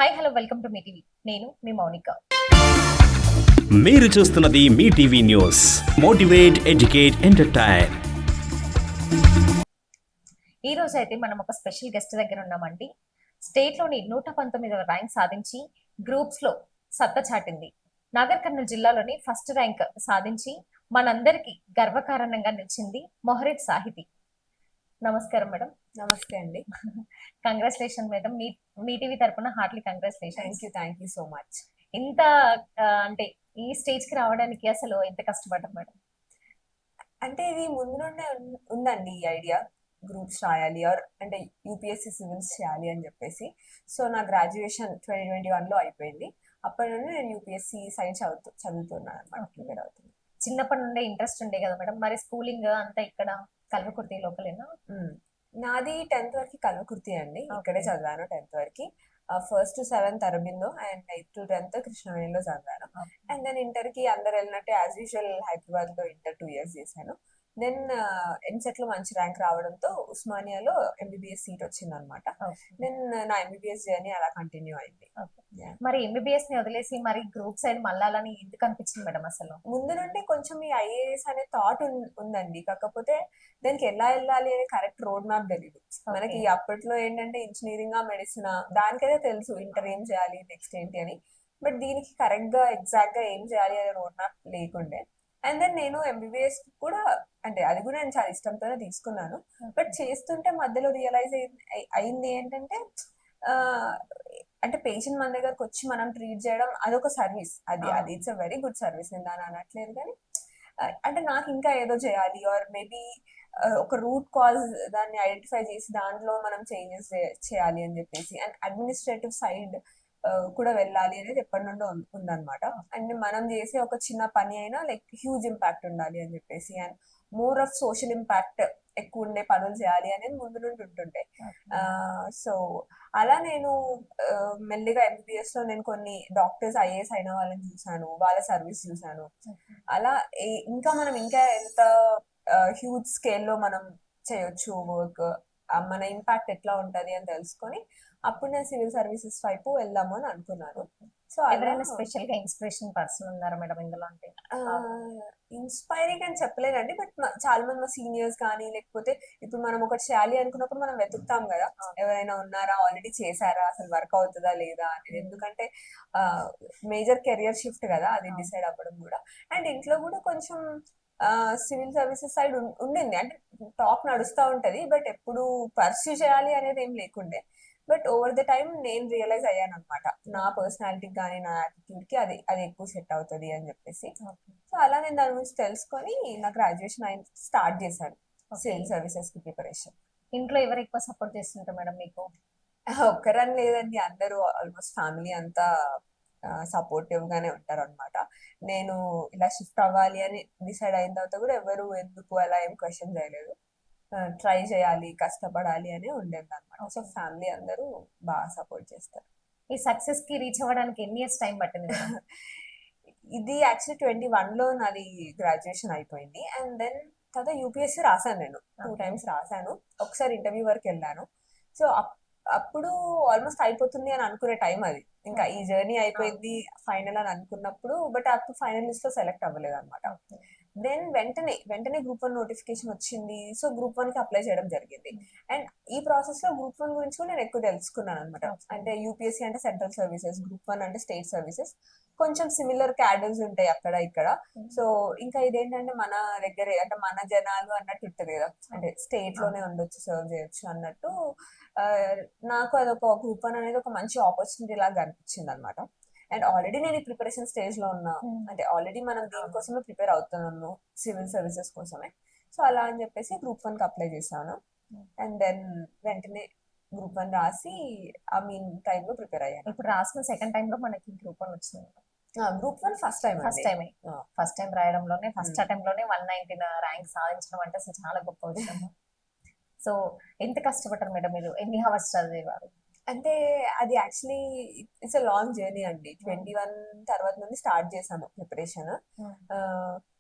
Hi hello welcome to మీ TV. నేను మీ మౌనిక. మీరు చూస్తున్నది మీ TV news. Motivate, educate, entertain. ఈ రోజు అయితే మనం ఒక స్పెషల్ గెస్ట్ దగ్గర ఉన్నామండి. స్టేట్లోని 119వ ర్యాంక్ సాధించి గ్రూప్స్ లో సత్తా చాటింది. నాగర్ కర్నూలు జిల్లాలోని ఫస్ట్ ర్యాంక్ సాధించి మనందరికి గర్వకారణంగా నిలిచింది మొహరెడ్ సాహితి. నమస్కారం మేడం. నమస్తే అండి. Congratulation madam. మీ టీవీ తరపున heartly congratulation. Thank you so much. ఇంత అంటే ఈ స్టేజ్ కి రావడానికి అసలు ఎంత కష్టపడ్డారు మేడం? అంటే ఇది ముందు నుండే ఉందండి ఈ ఐడియా, గ్రూప్స్ రాయాలి ఆర్ అంటే యూపీఎస్సీ సివిల్స్ చేయాలి అని చెప్పేసి. సో నా గ్రాడ్యుయేషన్ 2021లో అయిపోయింది. అప్పటి నుండి నేను యూపీఎస్సీ సైడ్ చదువుతున్నాను అనమాట, ప్రిపేర్ అవుతున్నాను. చిన్నప్పటి నుండే ఇంట్రెస్ట్ ఉండే కదా మేడం. మరి స్కూలింగ్ అంతా ఇక్కడ కల్వకుర్తి లోకలేనా? నాది 10th వరకు కల్వకుర్తి అండి. ఇక్కడే చదివాను 10th వరకు. First to 7th Aurobindo and 8th to 10th కృష్ణవేణిలో చదివాను. అండ్ దెన్ ఇంటర్ కి అందరు వెళ్ళినట్టే యాజ్ యూజువల్ హైదరాబాద్ లో ఇంటర్ 2 years చేశాను. దెన్ ఎంసెట్ లో మంచి ర్యాంక్ రావడంతో ఉస్మానియాలో ఎంబీబీఎస్ సీట్ వచ్చింది అనమాట. దెన్ నా ఎంబీబీఎస్ జర్నీ అలా కంటిన్యూ అయింది. మరి ఎంబీబీఎస్ ని వదిలేసి మరి గ్రూప్ సైడ్ మళ్ళాలని ఎందుకు అనిపించింది మేడం? అసలు ముందు నుండి కొంచెం ఈ ఐఏఎస్ అనే థాట్ ఉందండి. కాకపోతే దానికి ఎలా వెళ్ళాలి అనే కరెక్ట్ రోడ్ మ్యాప్ తెలియదు మనకి. అప్పట్లో ఏంటంటే ఇంజనీరింగ్ మెడిసిన్ దానికైతే తెలుసు ఇంటర్ ఏం చేయాలి నెక్స్ట్ ఏంటి అని. బట్ దీనికి కరెక్ట్ గా ఎగ్జాక్ట్ గా ఏం చేయాలి అనే రోడ్ మ్యాప్ లేకుండే. అండ్ దెన్ నేను ఎంబీబీఎస్ కూడా అంటే అది కూడా నేను చాలా ఇష్టంతోనే తీసుకున్నాను. బట్ చేస్తుంటే మధ్యలో రియలైజ్ అయింది ఏంటంటే అంటే పేషెంట్ మన దగ్గరకు వచ్చి మనం ట్రీట్ చేయడం అదొక సర్వీస్. అది it's a very good service, నేను దాని అనట్లేదు. కానీ అంటే నాకు ఇంకా ఏదో చేయాలి ఆర్ మేబీ ఒక రూట్ కాజ్ దాన్ని ఐడెంటిఫై చేసి దాంట్లో మనం చేంజెస్ చేయాలి అని చెప్పేసి. అండ్ అడ్మినిస్ట్రేటివ్ సైడ్ కూడా వెళ్ళాలి అనేది ఎప్పటి నుండో ఉందన్నమాట. అండ్ మనం చేసే ఒక చిన్న పని అయినా లైక్ హ్యూజ్ ఇంపాక్ట్ ఉండాలి అని చెప్పేసి. And more of social impact ఎక్కువ ఉండే పనులు చేయాలి అనేది ముందు నుండి ఉంటుండే. సో అలా నేను మెల్లిగా ఎంబీబీఎస్ లో నేను కొన్ని డాక్టర్స్ ఐఏఎస్ అయిన వాళ్ళని చూసాను, వాళ్ళ సర్వీస్ చూసాను. అలా ఇంకా మనం ఇంకా ఎంత హ్యూజ్ స్కేల్లో మనం చేయొచ్చు వర్క్, మన ఇంపాక్ట్ ఎట్లా ఉంటది అని తెలుసుకొని అప్పుడు నేను సివిల్ సర్వీసెస్ వైపు వెళ్దాము అని అనుకున్నాను. సో ఎవరైనా స్పెషల్ గా ఇన్స్పిరేషన్ పర్సన్ ఉన్నారా మేడం ఇందులో? అంటే ఇన్స్పైరింగ్ అని చెప్పలేదండి, బట్ చాలా మంది మా సీనియర్స్ కానీ లేకపోతే ఇప్పుడు మనం ఒకటి చేయాలి అనుకున్నప్పుడు మనం వెతుకుతాం కదా, ఎవరైనా ఉన్నారా, ఆల్రెడీ చేశారా, అసలు వర్క్ అవుతుందా లేదా అనేది. ఎందుకంటే మేజర్ కెరియర్ షిఫ్ట్ కదా అది డిసైడ్ అవ్వడం కూడా. అండ్ ఇంట్లో కూడా కొంచెం సివిల్ సర్వీసెస్ సైడ్ ఉండింది, అంటే టాక్ నడుస్తూ ఉంటది. బట్ ఎప్పుడు పర్స్యూ చేయాలి అనేది ఏం లేకుండే. బట్ ఓవర్ ద టైమ్ నేను రియలైజ్ అయ్యాను అనమాట, నా పర్సనాలిటీకి కానీ నా యాటిట్యూడ్ కి అది అది ఎక్కువ సెట్ అవుతుంది అని చెప్పేసి. సో అలా నేను దాని గురించి తెలుసుకొని నా గ్రాడ్యుయేషన్ అయిన స్టార్ట్ చేశాను సివిల్ సర్వీసెస్ కి ప్రిపరేషన్. ఇంట్లో ఎవరు ఎక్కువ సపోర్ట్ చేస్తుంటారు మేడం మీకు? ఒక్కరని లేదండి, అందరూ ఆల్మోస్ట్ ఫ్యామిలీ అంతా సపోర్టివ్ గానే ఉంటారు అనమాట. నేను ఇలా షిఫ్ట్ అవ్వాలి అని డిసైడ్ అయిన తర్వాత కూడా ఎవరు ఎందుకు అలా ఏం క్వశ్చన్ చేయలేదు. ట్రై చేయాలి, కష్టపడాలి అని ఉండేది అనమాట. సో ఫ్యామిలీ అందరూ బాగా సపోర్ట్ చేస్తారు. ఈ సక్సెస్ కి రీచ్ అవ్వడానికి ఎన్ని ఇయర్స్ టైం పట్టింది? ఇది యాక్చువల్లీ 2021లో నాది గ్రాడ్యుయేషన్ అయిపోయింది. అండ్ దెన్ తర్వాత యూపీఎస్సీ రాశాను, నేను 2 times రాశాను. ఒకసారి ఇంటర్వ్యూ వరకు వెళ్ళాను. సో అప్పుడు ఆల్మోస్ట్ అయిపోతుంది అని అనుకునే టైం అది. ఇంకా ఈ జర్నీ అయిపోయింది ఫైనల్ అని అనుకున్నప్పుడు, బట్ అప్పుడు ఫైనల్ లిస్ట్ లో సెలెక్ట్ అవ్వలేదు అనమాట. దెన్ వెంటనే గ్రూప్ 1 నోటిఫికేషన్ వచ్చింది. సో గ్రూప్ 1 కి అప్లై చేయడం జరిగింది. అండ్ ఈ ప్రాసెస్ లో గ్రూప్ 1 గురించి కూడా నేను ఎక్కువ తెలుసుకున్నాను అనమాట. అంటే యూపీఎస్సీ అంటే సెంట్రల్ సర్వీసెస్, గ్రూప్ 1 అంటే స్టేట్ సర్వీసెస్, కొంచెం సిమిలర్ క్యాడర్స్ ఉంటాయి అక్కడ ఇక్కడ. సో ఇంకా ఇదేంటంటే మన దగ్గరే, అంటే మన జనాలు అన్నట్టు ఉంటుంది కదా, అంటే స్టేట్ లోనే ఉండొచ్చు, సర్వ్ చేయొచ్చు అన్నట్టు. నాకు అదొక గ్రూప్ 1 అనేది ఒక మంచి ఆపర్చునిటీ లాగా అనిపించింది అనమాట. అండ్ ఆల్రెడీ నేను ఈ ప్రిపరేషన్ స్టేజ్ లో ఉన్నా, అంటే ఆల్రెడీ మనం దీనికోసమే ప్రిపేర్ అవుతున్నాను సివిల్ సర్వీసెస్ కోసమే. సో అలా అని చెప్పేసి గ్రూప్ 1 కి అప్లై చేశాను. అండ్ దెన్ వెంటనే గ్రూప్ 1 రాసి ఆ మీన్ టైమ్ లో ప్రిపేర్ అయ్యాను. ఇప్పుడు రాసిన సెకండ్ టైం లో మనకి గ్రూప్ 1 వచ్చింది. గ్రూప్ 1 ఫస్ట్ టైం రాయడంలోనే ఫస్ట్ అటెంప్ట్ లోనే 119 ర్యాంక్ సాధించడం అంటే అసలు చాలా గొప్ప విషయం. సో ఎంత కష్టపడ్డారు మేడం మీరు? ఎన్ని హవర్స్ చదివేవారు? అంటే అది actually it's a long journey అండి. 21 తర్వాత నుండి స్టార్ట్ చేశాను ప్రిపరేషన్.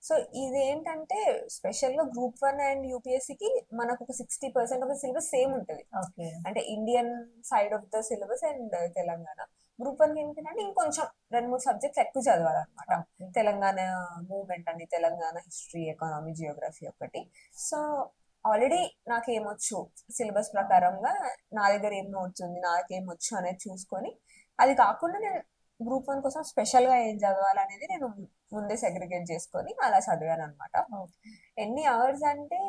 సో ఇది ఏంటంటే స్పెషల్ గా గ్రూప్ 1 అండ్ యూపీఎస్సీకి మనకు ఒక 60% ఆఫ్ ద సిలబస్ సేమ్ ఉంటుంది. అంటే Indian side of the syllabus and Telangana. Group 1 ఏంటంటే ఇంకొంచెం 2-3 సబ్జెక్ట్స్ ఎక్కువ చదవాలన్నమాట. తెలంగాణ మూవ్మెంట్ అని, తెలంగాణ హిస్టరీ, ఎకానమీ, జియోగ్రఫీ ఒకటి. సో ఆల్రెడీ నాకేమొచ్చు సిలబస్ ప్రకారంగా నా దగ్గర ఏం నోట్స్ ఉంది, నాకేమొచ్చు అనేది చూసుకొని, అది కాకుండా నేను గ్రూప్ 1 కోసం స్పెషల్ గా ఏం చదవాలనేది నేను ముందే సెగ్రిగేట్ చేసుకొని అలా చదివాను అనమాట. ఎన్ని అవర్స్ అంటే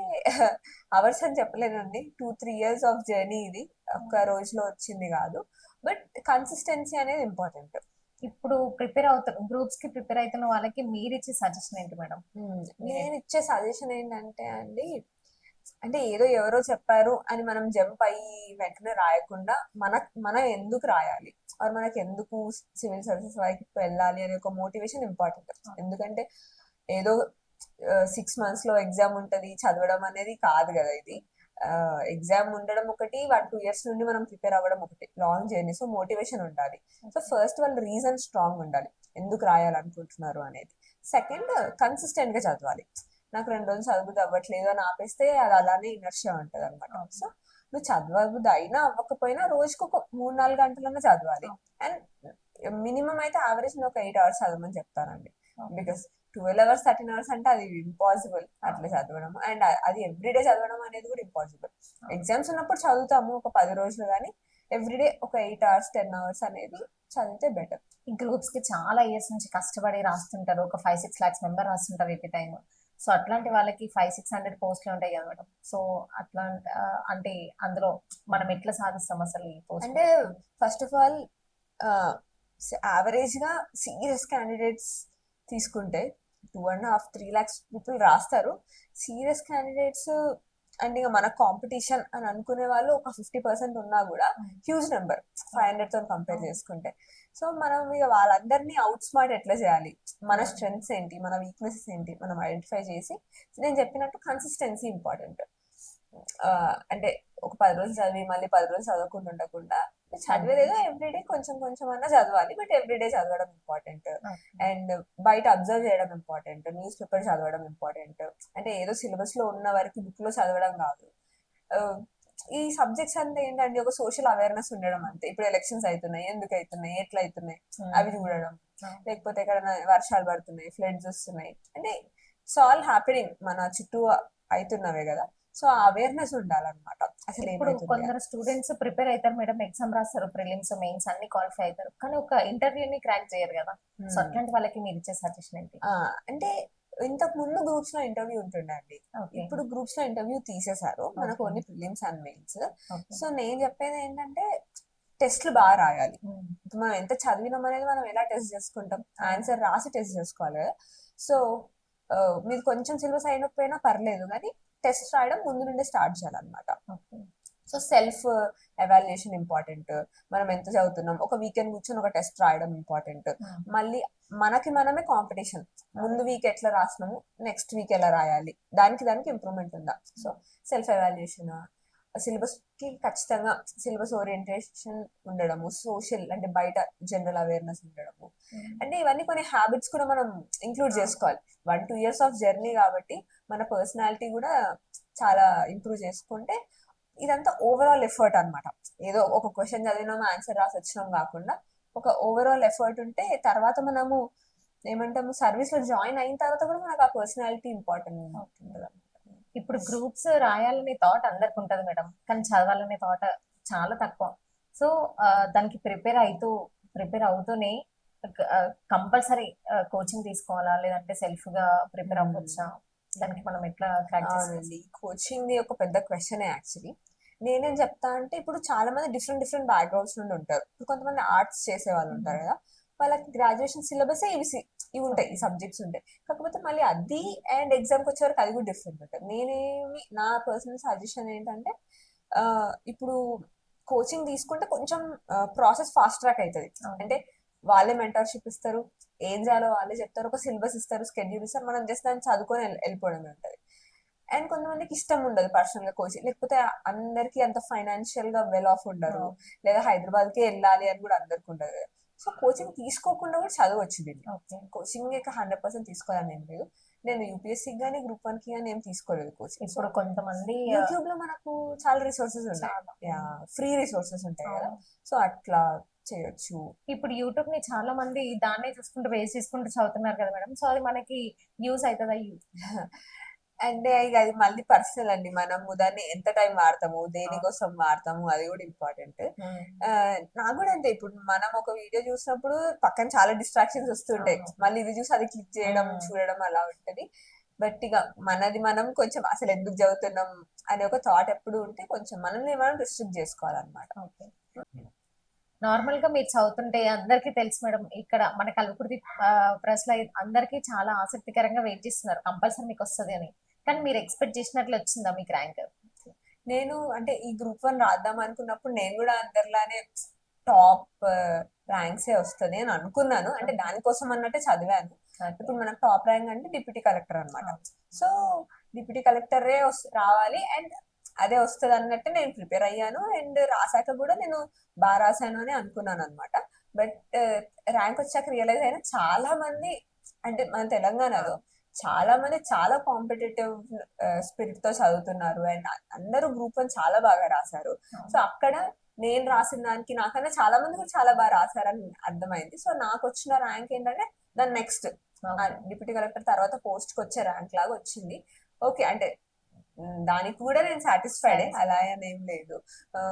అవర్స్ అని చెప్పలేనండి, 2-3 years ఆఫ్ జర్నీ ఇది, ఒక్క రోజులో వచ్చింది కాదు. బట్ కన్సిస్టెన్సీ అనేది ఇంపార్టెంట్. ఇప్పుడు ప్రిపేర్ అవుతున్న గ్రూప్స్ కి ప్రిపేర్ అవుతున్న వాళ్ళకి మీరు ఇచ్చే సజెషన్ ఏంటి మేడం? నేను ఇచ్చే సజెషన్ ఏంటంటే అండి, అంటే ఏదో ఎవరో చెప్పారు అని మనం జంప్ అయ్యి వెంటనే రాయకుండా మనం ఎందుకు రాయాలి, ఆర్ మనకి ఎందుకు సివిల్ సర్వీసెస్ వైపు వెళ్ళాలి అనే ఒక మోటివేషన్ ఇంపార్టెంట్. ఎందుకంటే ఏదో 6 months లో ఎగ్జామ్ ఉంటది చదవడం అనేది కాదు కదా ఇది. ఎగ్జామ్ ఉండడం ఒకటి, 1-2 years నుండి మనం ప్రిపేర్ అవ్వడం ఒకటి, లాంగ్ జర్నీ. సో మోటివేషన్ ఉండాలి. సో ఫస్ట్ వాళ్ళ రీజన్ స్ట్రాంగ్ ఉండాలి ఎందుకు రాయాలనుకుంటున్నారు అనేది. సెకండ్, కన్సిస్టెంట్ గా చదవాలి. నాకు 2 రోజులు చదువుది అవ్వట్లేదు అని ఆపేస్తే అది అలానే ఇనర్షియా ఉంటది అనమాట. సో నువ్వు చదవబుద్ధి అయినా అవ్వకపోయినా రోజుకు ఒక 3-4 గంటలన్నా చదవాలి. అండ్ మినిమం అయితే యావరేజ్ ఒక 8 hours చదవమని చెప్తానండి. బికాస్ 12 hours 13 hours అంటే అది ఇంపాసిబుల్ అట్లా చదవడం. అండ్ అది ఎవ్రీడే చదవడం అనేది కూడా ఇంపాసిబుల్. ఎగ్జామ్స్ ఉన్నప్పుడు చదువుతాము ఒక 10 రోజులు, కానీ ఎవ్రీడే ఒక 8 hours 10 hours అనేది చదివితే బెటర్. ఈ గ్రూప్స్ కి చాలా ఇయర్స్ నుంచి కష్టపడి రాస్తుంటారు, ఒక 5-6 lakhs మెంబర్ రాస్తుంటారు ఎట్ టైం. సో అట్లాంటి వాళ్ళకి 500-600 పోస్టులు ఉంటాయి కదా మేడం. సో అట్లా అంటే అందులో మనం ఎట్లా సాధిస్తాం అసలు ఈ పోస్ట్? అంటే ఫస్ట్ ఆఫ్ ఆల్ యావరేజ్ గా సీరియస్ క్యాండిడేట్స్ తీసుకుంటే 2.5-3 lakhs పీపుల్ రాస్తారు. సీరియస్ క్యాండిడేట్స్ అండ్ ఇక మన కాంపిటీషన్ అని అనుకునే వాళ్ళు ఒక 50% ఉన్నా కూడా హ్యూజ్ నెంబర్ 500 తో కంపేర్ చేసుకుంటే. సో మనం ఇక వాళ్ళందరినీ అవుట్ స్మార్ట్ ఎట్లా చేయాలి, మన స్ట్రెంగ్స్ ఏంటి, మన వీక్నెసెస్ ఏంటి మనం ఐడెంటిఫై చేసి, నేను చెప్పినట్టు కన్సిస్టెన్సీ ఇంపార్టెంట్. అంటే ఒక 10 రోజులు చదివి మళ్ళీ 10 రోజులు చదవకుండా ఉండకుండా చదివేదేదో ఎవ్రీడే కొంచెం కొంచెం అన్నా చదవాలి. బట్ ఎవ్రీడే చదవడం ఇంపార్టెంట్. అండ్ బయట అబ్జర్వ్ చేయడం ఇంపార్టెంట్. న్యూస్ పేపర్ చదవడం ఇంపార్టెంట్. అంటే ఏదో సిలబస్ లో ఉన్న వరకు బుక్ లో చదవడం కాదు. ఈ సబ్జెక్ట్స్ అంతా ఏంటంటే ఒక సోషల్ అవేర్నెస్ ఉండడం అంతే. ఇప్పుడు ఎలక్షన్స్ అవుతున్నాయి, ఎందుకు అవుతున్నాయి, ఎట్లా అవుతున్నాయి అవి చూడడం, లేకపోతే ఎక్కడైనా వర్షాలు పడుతున్నాయి, ఫ్లడ్స్ వస్తున్నాయి, అంటే ఇట్స్ ఆల్ హ్యాపెనింగ్ మన చుట్టూ అవుతున్నవే కదా. సో ఆ అవేర్నెస్ ఉండాలన్నమాట. అసలు ఇప్పుడు ఏమవుతుంది కొందరు స్టూడెంట్స్ ప్రిపేర్ అవుతారు మేడం, ఎగ్జామ్ రాస్తారు, ప్రిలిమ్స్ మెయిన్స్ అన్ని క్వాలిఫై అవుతారు, కానీ ఒక ఇంటర్వ్యూని క్రాక్ చేయరు కదా. సో అట్లాంటి వాళ్ళకి మీరు ఇచ్చే సజెషన్ ఏంటి? అంటే ఇంతకు ముందు గ్రూప్స్ లో ఇంటర్వ్యూ ఉంటుండే అండి. ఇప్పుడు గ్రూప్స్ లో ఇంటర్వ్యూ తీసేశారు, మనకు only prelims and mains. So నేను చెప్పేది ఏంటంటే టెస్ట్లు బాగా రాయాలి. ఇప్పుడు మనం ఎంత చదివినాం అనేది మనం ఎలా టెస్ట్ చేసుకుంటాం, ఆన్సర్ రాసి టెస్ట్ చేసుకోవాలి కదా. సో మీరు కొంచెం సిలబస్ అయినకపోయినా పర్లేదు, కానీ టెస్ట్ రాయడం ముందు నుండే స్టార్ట్ చేయాలన్నమాట. So self evaluation important. మనం ఎంత చదువుతున్నాం, ఒక వీకెండ్ కూర్చొని ఒక టెస్ట్ రాయడం ఇంపార్టెంట్. మళ్ళీ మనకి మనమే కాంపిటీషన్, ముందు వీక్ ఎట్లా రాసినాము, నెక్స్ట్ వీక్ ఎలా రాయాలి, దానికి ఇంప్రూవ్మెంట్ ఉందా. సో సెల్ఫ్ ఎవాల్యుయేషన్, సిలబస్ కి ఖచ్చితంగా సిలబస్ ఓరియంటేషన్ ఉండడము, సోషల్ అంటే బయట జనరల్ అవేర్నెస్ ఉండడము, అంటే ఇవన్నీ కొన్ని హ్యాబిట్స్ కూడా మనం ఇంక్లూడ్ చేసుకోవాలి. 1-2 years ఆఫ్ జర్నీ కాబట్టి మన పర్సనాలిటీ కూడా చాలా ఇంప్రూవ్ చేసుకుంటే ఇదంతా ఓవరాల్ ఎఫర్ట్ అనమాట. ఏదో ఒక క్వశ్చన్ చదివినాము ఆన్సర్ రాసి వచ్చినాం కాకుండా ఒక ఓవరాల్ ఎఫర్ట్ ఉంటే తర్వాత మనము ఏమంటాము సర్వీస్ లో జాయిన్ అయిన తర్వాత కూడా మనకు ఆ పర్సనాలిటీ ఇంపార్టెంట్ ఉంటుంది. ఇప్పుడు గ్రూప్స్ రాయాలనే థాట్ అందరికి ఉంటది మేడం, కానీ చదవాలనే థాట్ చాలా తక్కువ. సో దానికి ప్రిపేర్ అవుతూనే కంపల్సరీ కోచింగ్ తీసుకోవాలా, లేదంటే సెల్ఫ్ గా ప్రిపేర్ అవ్వచ్చా? దానికి మనం ఎట్లా క్రాక్ అవునండి, కోచింగ్ ఒక పెద్ద క్వశ్చన్ యాక్చువల్లీ. నేనేం చెప్తా అంటే ఇప్పుడు చాలా మంది డిఫరెంట్ బ్యాక్గ్రౌండ్స్ నుండి ఉంటారు. ఇప్పుడు కొంతమంది ఆర్ట్స్ చేసే వాళ్ళు ఉంటారు కదా, వాళ్ళకి గ్రాడ్యుయేషన్ సిలబస్ ఇవి ఉంటాయి, ఈ సబ్జెక్ట్స్ ఉంటాయి. కాకపోతే మళ్ళీ అది అండ్ ఎగ్జామ్కి వచ్చే వరకు అది కూడా డిఫరెంట్ ఉంటుంది. నా పర్సనల్ సజెషన్ ఏంటంటే ఇప్పుడు కోచింగ్ తీసుకుంటే కొంచెం ప్రాసెస్ ఫాస్ట్ ట్రాక్ అవుతుంది. అంటే వాళ్ళే మెంటర్షిప్ ఇస్తారు, ఏం చేయాలో వాళ్ళే చెప్తారు, ఒక సిలబస్ ఇస్తారు, స్కెడ్యూల్ ఇస్తారు, మనం జస్ట్ దాన్ని చదువుకొని వెళ్ళిపోవడం ఉంటుంది. అండ్ కొంతమందికి ఇష్టం ఉండదు పర్సనల్ గా కోచింగ్, లేకపోతే అందరికి అంత ఫైనాన్షియల్ గా వెల్ ఆఫ్ ఉండరు, లేదా హైదరాబాద్ కి వెళ్ళాలి అని కూడా అందరికి ఉండదు. సో కోచింగ్ తీసుకోకుండా కూడా చదవచ్చు దీన్ని. కోచింగ్ 100% తీసుకోవాలని ఏం లేదు. నేను యూపీఎస్సీ గానీ గ్రూప్ 1 కి కానీ ఏం తీసుకోలేదు కోచింగ్. ఇప్పుడు కొంతమంది యూట్యూబ్ లో మనకు చాలా రిసోర్సెస్ ఉన్నాయి, ఫ్రీ రిసోర్సెస్ ఉంటాయి కదా. సో అట్లా చేయొచ్చు. ఇప్పుడు యూట్యూబ్ ని చాలా మంది దాన్నే చూసుకుంటూ బేస్ చేసుకుంటూ చదువుతున్నారు కదా మేడం. సో అది మనకి యూజ్ అవుతుందా? అంటే ఇక అది మళ్ళీ పర్సనల్ అండి. మనము దాన్ని ఎంత టైం వాడతాము, దేనికోసం వాడతాము, అది కూడా ఇంపార్టెంట్. నాకు కూడా అంతే. ఇప్పుడు మనం ఒక వీడియో చూసినప్పుడు పక్కన చాలా డిస్ట్రాక్షన్స్ వస్తుంటాయి. అవును. మళ్ళీ ఇది చూసి అది క్లిక్ చేయడం, చూడడం అలా ఉంటది. బట్ ఇక మనది మనం కొంచెం అసలు ఎందుకు చదువుతున్నాం అనే ఒక థాట్ ఎప్పుడు ఉంటే కొంచెం మనల్ని మనం రిస్ట్రిక్ట్ చేసుకోవాలన్నమాట. ఓకే. నార్మల్ గా మీరు చదువుతుంటే అందరికీ తెలుసు మేడం, ఇక్కడ మన కల్వకుర్తి ప్రెస్ లో అందరికీ చాలా ఆసక్తికరంగా వెయిట్ చేస్తున్నారు కంపల్సరీ మీకు వస్తుంది అని. కానీ మీరు ఎక్స్పెక్ట్ చేసినట్లు వచ్చిందా మీకు ర్యాంక్? నేను అంటే ఈ గ్రూప్ 1 రాద్దాం అనుకున్నప్పుడు నేను కూడా అందరిలానే టాప్ ర్యాంక్స్ వస్తుంది అని అనుకున్నాను. అంటే దానికోసం అన్నట్టే చదివాను. ఇప్పుడు మనకు టాప్ ర్యాంక్ అంటే డిప్యూటీ కలెక్టర్ అన్నమాట. సో డిప్యూటీ కలెక్టరే రావాలి అండ్ అదే వస్తుంది అన్నట్టు నేను ప్రిపేర్ అయ్యాను. అండ్ రాసాక కూడా నేను బాగా రాశాను అని అనుకున్నాను అనమాట. బట్ ర్యాంక్ వచ్చాక రియలైజ్ అయినా చాలా మంది, అంటే మన తెలంగాణలో చాలా మంది చాలా కాంపిటేటివ్ స్పిరిట్ తో చదువుతున్నారు అండ్ అందరూ గ్రూప్ 1 చాలా బాగా రాశారు. సో అక్కడ నేను రాసిన దానికి నాకన్నా చాలా మంది కూడా చాలా బాగా రాశారని అర్థమైంది. సో నాకు వచ్చిన ర్యాంక్ ఏంటంటే దాని నెక్స్ట్ డిప్యూటీ కలెక్టర్ తర్వాత పోస్ట్ కి వచ్చే ర్యాంక్ లాగా వచ్చింది. ఓకే, అంటే దానికి కూడా నేను సాటిస్ఫైడ్, అలా అని ఏం లేదు.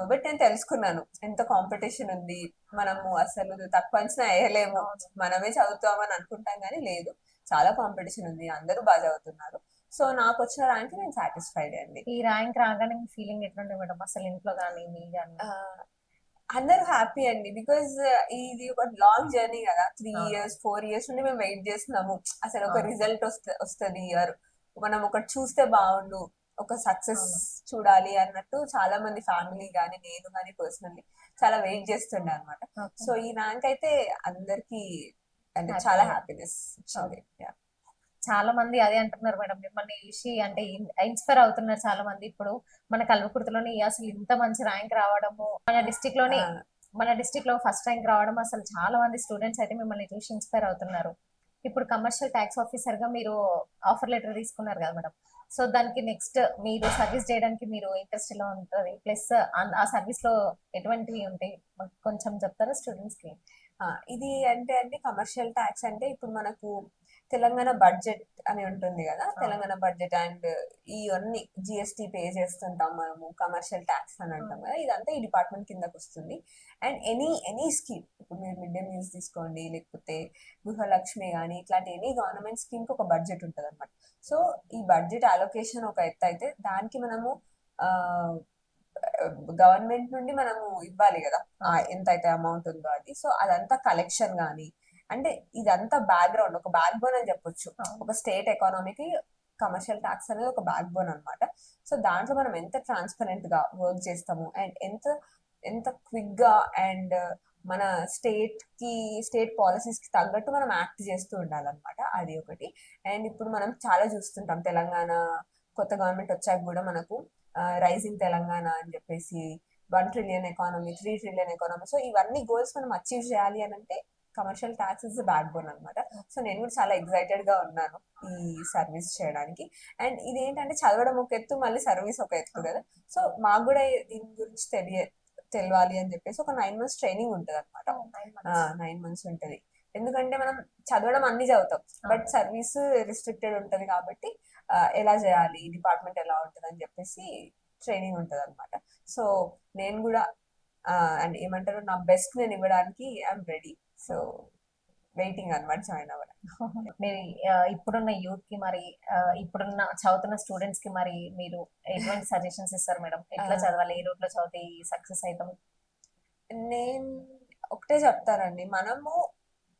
బట్ నేను తెలుసుకున్నాను ఎంత కాంపిటీషన్ ఉంది, మనము అసలు తక్కువ అంచనా వేయలేము, మనమే చదువుతామని అనుకుంటాం కానీ లేదు, చాలా కాంపిటీషన్ ఉంది, అందరూ బాగా చదువుతున్నారు. సో నాకు వచ్చిన ర్యాంక్ నేను సాటిస్ఫైడ్ అండి. ఈ ర్యాంక్ రాగానే మీ ఫీలింగ్ ఎట్లుండే మేడం? అసలు ఇంట్లో కానీ మీ కానీ? అందరూ హ్యాపీ అండి. బికాజ్ ఇది ఒక లాంగ్ జర్నీ కదా, 3 years 4 years నుండి మేము వెయిట్ చేస్తున్నాము. అసలు ఒక రిజల్ట్ వస్తుంది, మనం ఒకటి చూస్తే బాగుండు, ఒక సక్సెస్ చూడాలి అన్నట్టు చాలా మంది ఫ్యామిలీ కానీ నేను కానీ పర్సనల్లీ చాలా వెయిట్ చేస్తుండే అనమాట. సో ఈ ర్యాంక్ అయితే అందరికి అంటే చాలా హ్యాపీనెస్ ఇచ్చింది. చాలా మంది అదే అంటున్నారు మేడం, మిమ్మల్ని చూసి అంటే ఇన్స్పైర్ అవుతున్నారు చాలా మంది. ఇప్పుడు మన కల్వకుర్తిలోని అసలు ఇంత మంచి ర్యాంక్ రావడము, మన డిస్టిక్ లో ఫస్ట్ ర్యాంక్ రావడం, అసలు చాలా మంది స్టూడెంట్స్ అయితే మిమ్మల్ని చూసి ఇన్స్పైర్ అవుతున్నారు. ఇప్పుడు కమర్షియల్ ట్యాక్స్ ఆఫీసర్ గా మీరు ఆఫర్ లెటర్ తీసుకున్నారు కదా మేడం. సో దానికి నెక్స్ట్ మీరు సర్వీస్ చేయడానికి మీరు ఇంట్రెస్ట్ ఎలా ఉంటుంది? ప్లస్ ఆ సర్వీస్ లో ఎటువంటివి ఉంటాయి కొంచెం చెప్తారా స్టూడెంట్స్ కి? ఇది అంటే అండి, కమర్షియల్ ట్యాక్స్ అంటే ఇప్పుడు మనకు తెలంగాణ బడ్జెట్ అని ఉంటుంది కదా, తెలంగాణ బడ్జెట్ అండ్ ఇవన్నీ జిఎస్టీ పే చేస్తుంటాం మనము, కమర్షియల్ ట్యాక్స్ అని అంటాం కదా, ఇదంతా ఈ డిపార్ట్మెంట్ కిందకు వస్తుంది. అండ్ ఎనీ స్కీమ్, ఇప్పుడు మీరు మిడ్ డే మీల్స్ తీసుకోండి, లేకపోతే గృహలక్ష్మి కానీ ఇట్లాంటి ఎనీ గవర్నమెంట్ స్కీమ్ కి ఒక బడ్జెట్ ఉంటుంది అనమాట. సో ఈ బడ్జెట్ అలొకేషన్ ఒక ఎత్తు అయితే, దానికి మనము గవర్నమెంట్ నుండి మనము ఇవ్వాలి కదా ఎంత అయితే అమౌంట్ ఉందో అది. సో అదంతా కలెక్షన్ కానీ, అంటే ఇదంతా బ్యాక్గ్రౌండ్, ఒక బ్యాక్ బోన్ అని చెప్పొచ్చు ఒక స్టేట్ ఎకానమీకి. కమర్షియల్ ట్యాక్స్ అనేది ఒక బ్యాక్ బోన్ అనమాట. సో దాంట్లో మనం ఎంత ట్రాన్స్పరెంట్ గా వర్క్ చేస్తాము అండ్ ఎంత క్విక్ గా అండ్ మన స్టేట్ పాలసీస్ కి తగ్గట్టు మనం యాక్ట్ చేస్తూ ఉండాలన్నమాట, అది ఒకటి. అండ్ ఇప్పుడు మనం చాలా చూస్తుంటాం, తెలంగాణ కొత్త గవర్నమెంట్ వచ్చాక కూడా మనకు రైజింగ్ తెలంగాణ అని చెప్పేసి 1 trillion economy, 3 trillion economy. So ఇవన్నీ గోల్స్ మనం అచీవ్ చేయాలి అని అంటే commercial tax is back bone అనమాట. సో నేను కూడా చాలా ఎక్సైటెడ్ గా ఉన్నాను ఈ సర్వీస్ చేయడానికి. అండ్ ఇదేంటంటే చదవడం ఒక ఎత్తు, మళ్ళీ సర్వీస్ ఒక ఎత్తు కదా. సో మాకు కూడా దీని గురించి తెలియాలి అని చెప్పేసి ఒక 9 months ట్రైనింగ్ ఉంటుంది అనమాట. 9 months ఉంటుంది. ఎందుకంటే మనం చదవడం అన్ని చదువుతాం, బట్ సర్వీస్ రిస్ట్రిక్టెడ్ ఉంటుంది కాబట్టి ఎలా చేయాలి, డిపార్ట్మెంట్ ఎలా ఉంటుంది అని చెప్పేసి ట్రైనింగ్ ఉంటుంది అనమాట. సో నేను కూడా అండ్ ఏమంటారు, నా బెస్ట్ నేను ఇవ్వడానికి ఐఎమ్ రెడీ. సో వెయిటింగ్ అనమాట జాయిన్ అవ్వడానికి. మీరు ఇప్పుడున్న యూత్ కి మరి ఇప్పుడున్న చదువుతున్న స్టూడెంట్స్ కి మరి మీరు ఎటువంటి సజెషన్స్ ఇస్తారు మేడం? ఎట్లా చదవాలి, ఏ రూట్ లో చదివితే సక్సెస్ అవుతాం? నేను ఒకటే చెప్తానండి, మనము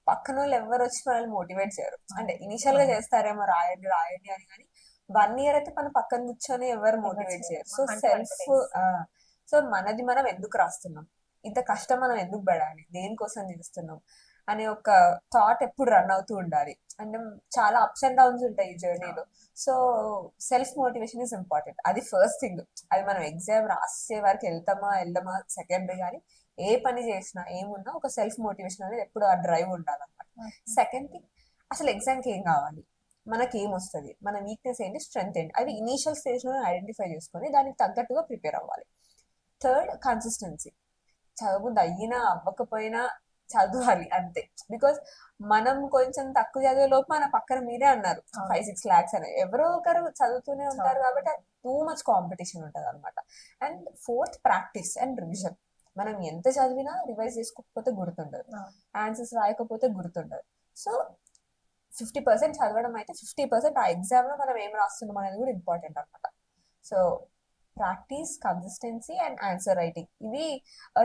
పక్కన వాళ్ళు ఎవరు వచ్చి మనల్ని మోటివేట్ చేయరు. అంటే ఇనిషియల్ గా చేస్తారేమో రాయండి రాయండి అని, కానీ 1 year అయితే మన పక్కన కూర్చొని ఎవరు మోటివేట్ చేయరు. సో మనది మనం ఎందుకు రాస్తున్నాం, ఇంత కష్టం మనం ఎందుకు పడాలి, దేనికోసం చేస్తున్నాం అనే ఒక థాట్ ఎప్పుడు రన్ అవుతూ ఉండాలి. అంటే చాలా అప్స్ అండ్ డౌన్స్ ఉంటాయి ఈ జర్నీలో. So self motivation is important, అది ఫస్ట్ థింగ్. అది మనం ఎగ్జామ్ రాసే వరకు వెళ్ళమా సెకండరీ, కానీ ఏ పని చేసినా ఏమున్నా ఒక సెల్ఫ్ మోటివేషన్ అనేది ఎప్పుడు ఆ డ్రైవ్ ఉండాలన్నమాట. సెకండ్ థింగ్, అసలు ఎగ్జామ్కి ఏం కావాలి, మనకి ఏం వస్తుంది, మన వీక్నెస్ ఏంటి, స్ట్రెంగ్త్ ఏంటి, అది ఇనీషియల్ స్టేజ్ లో ఐడెంటిఫై చేసుకొని దానికి తగ్గట్టుగా ప్రిపేర్ అవ్వాలి. Third, consistency. చదవబుద్ధి అయినా అవ్వకపోయినా చదవాలి అంతే. బికాస్ మనం కొంచెం తక్కువ చదివే లోపు మన పక్కన మీరే అన్నారు అవును. 5-6 lakhs అని ఎవరో ఒకరు చదువుతూనే ఉంటారు చదువు. కాబట్టి టూ మచ్ కాంపిటీషన్ ఉంటుంది అనమాట. And fourth, practice and revision. మనం ఎంత చదివినా రివైజ్ చేసుకోకపోతే గుర్తుండదు, అవును. ఆన్సర్స్ రాయకపోతే గుర్తుండదు. సో 50% చదవడం అయితే 50% ఆ ఎగ్జామ్ లో మనం ఏం రాస్తున్నాం అనేది కూడా ఇంపార్టెంట్ అనమాట. So practice, consistency and answer writing, ఇవి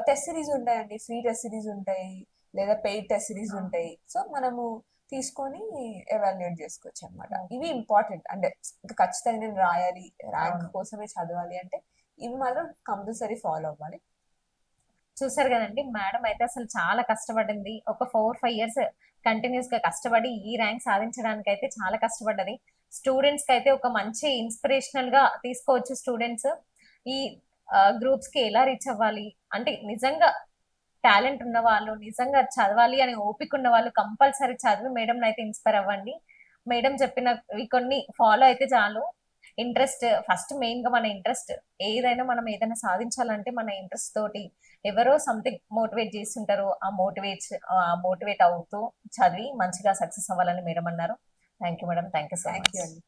టెస్ట్ సిరీస్ ఉంటాయండి, ఫ్రీ టెస్ట్ సిరీస్ ఉంటాయి లేదా పెయిడ్ టెస్ట్ సిరీస్ ఉంటాయి. సో మనము తీసుకొని ఎవాల్యుయేట్ చేసుకోవచ్చు అనమాట. ఇవి ఇంపార్టెంట్. అంటే ఇంకా ఖచ్చితంగా నేను రాయాలి, ర్యాంక్ అవును. కోసమే చదవాలి అంటే ఇవి మాత్రం కంపల్సరీ ఫాలో అవ్వాలి. చూసారు కదండి, మేడం అయితే అసలు చాలా కష్టపడింది. ఒక 4-5 years కంటిన్యూస్ గా కష్టపడి ఈ ర్యాంక్ సాధించడానికి అయితే చాలా కష్టపడ్డది. స్టూడెంట్స్ కి అయితే ఒక మంచి ఇన్స్పిరేషనల్ గా తీసుకోవచ్చు. స్టూడెంట్స్ ఈ గ్రూప్స్ కి ఎలా రీచ్ అవ్వాలి అంటే నిజంగా టాలెంట్ ఉన్న వాళ్ళు, నిజంగా చదవాలి అనే ఓపిక ఉన్న వాళ్ళు కంపల్సరీ చదివి మేడం అయితే ఇన్స్పైర్ అవ్వండి. మేడం చెప్పిన కొన్ని ఫాలో అయితే చాలు. ఇంట్రెస్ట్ ఫస్ట్, మెయిన్ గా మన ఇంట్రెస్ట్. ఏదైనా మనం ఏదైనా సాధించాలంటే మన ఇంట్రెస్ట్ తోటి ఎవరో సంథింగ్ మోటివేట్ చేస్తుంటారు. మోటివేట్ అవుతూ చదివి మంచిగా సక్సెస్ అవ్వాలని మేడం అన్నారు. Thank you madam, thank you so thank much. You అండి.